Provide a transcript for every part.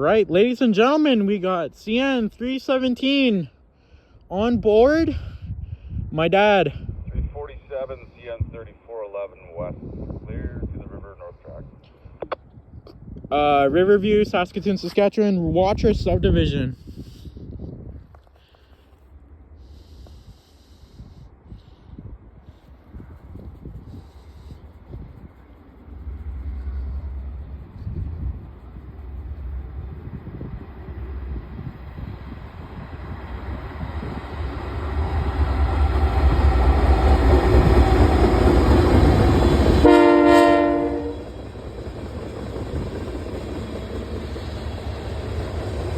right, ladies and gentlemen, we got CN 317 on board. My dad. 347 CN 3411 west, clear to the river north track. Riverview, Saskatoon, Saskatchewan, Watrous subdivision.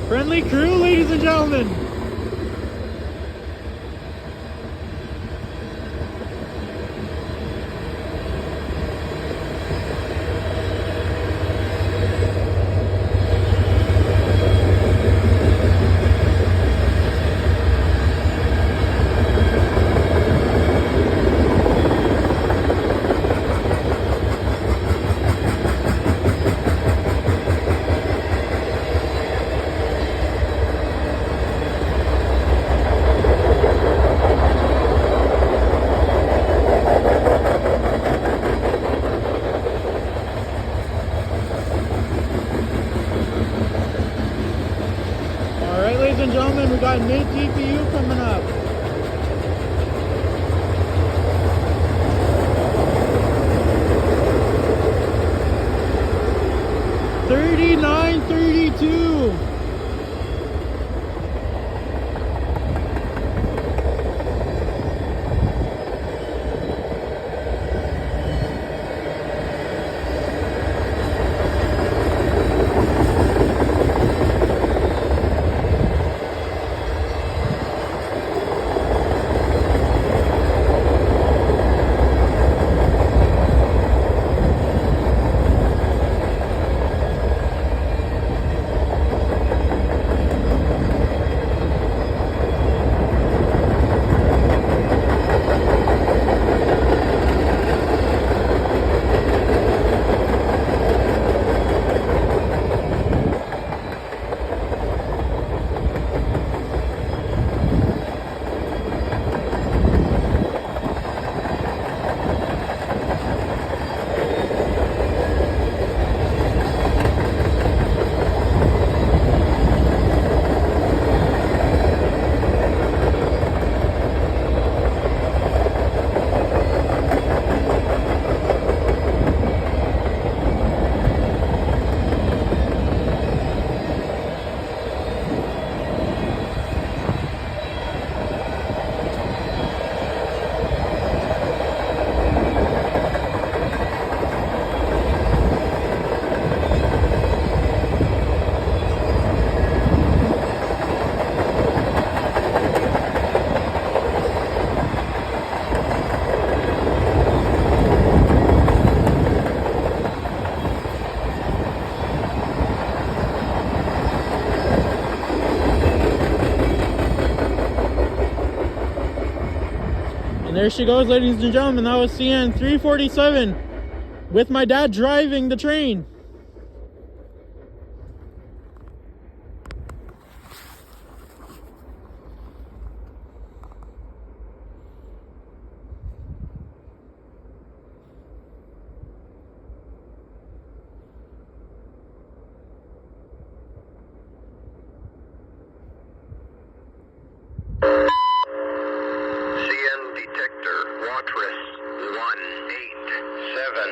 Friendly crew, ladies and gentlemen. Alright, ladies and gentlemen, we got mid GPU coming up. $39.32. And there she goes, ladies and gentlemen. That was CN 347 with my dad driving the train. Watrous 187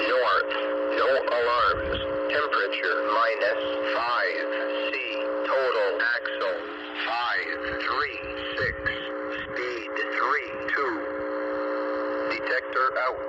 north, no alarms, temperature -5 C, total axle 536, speed 32, detector out.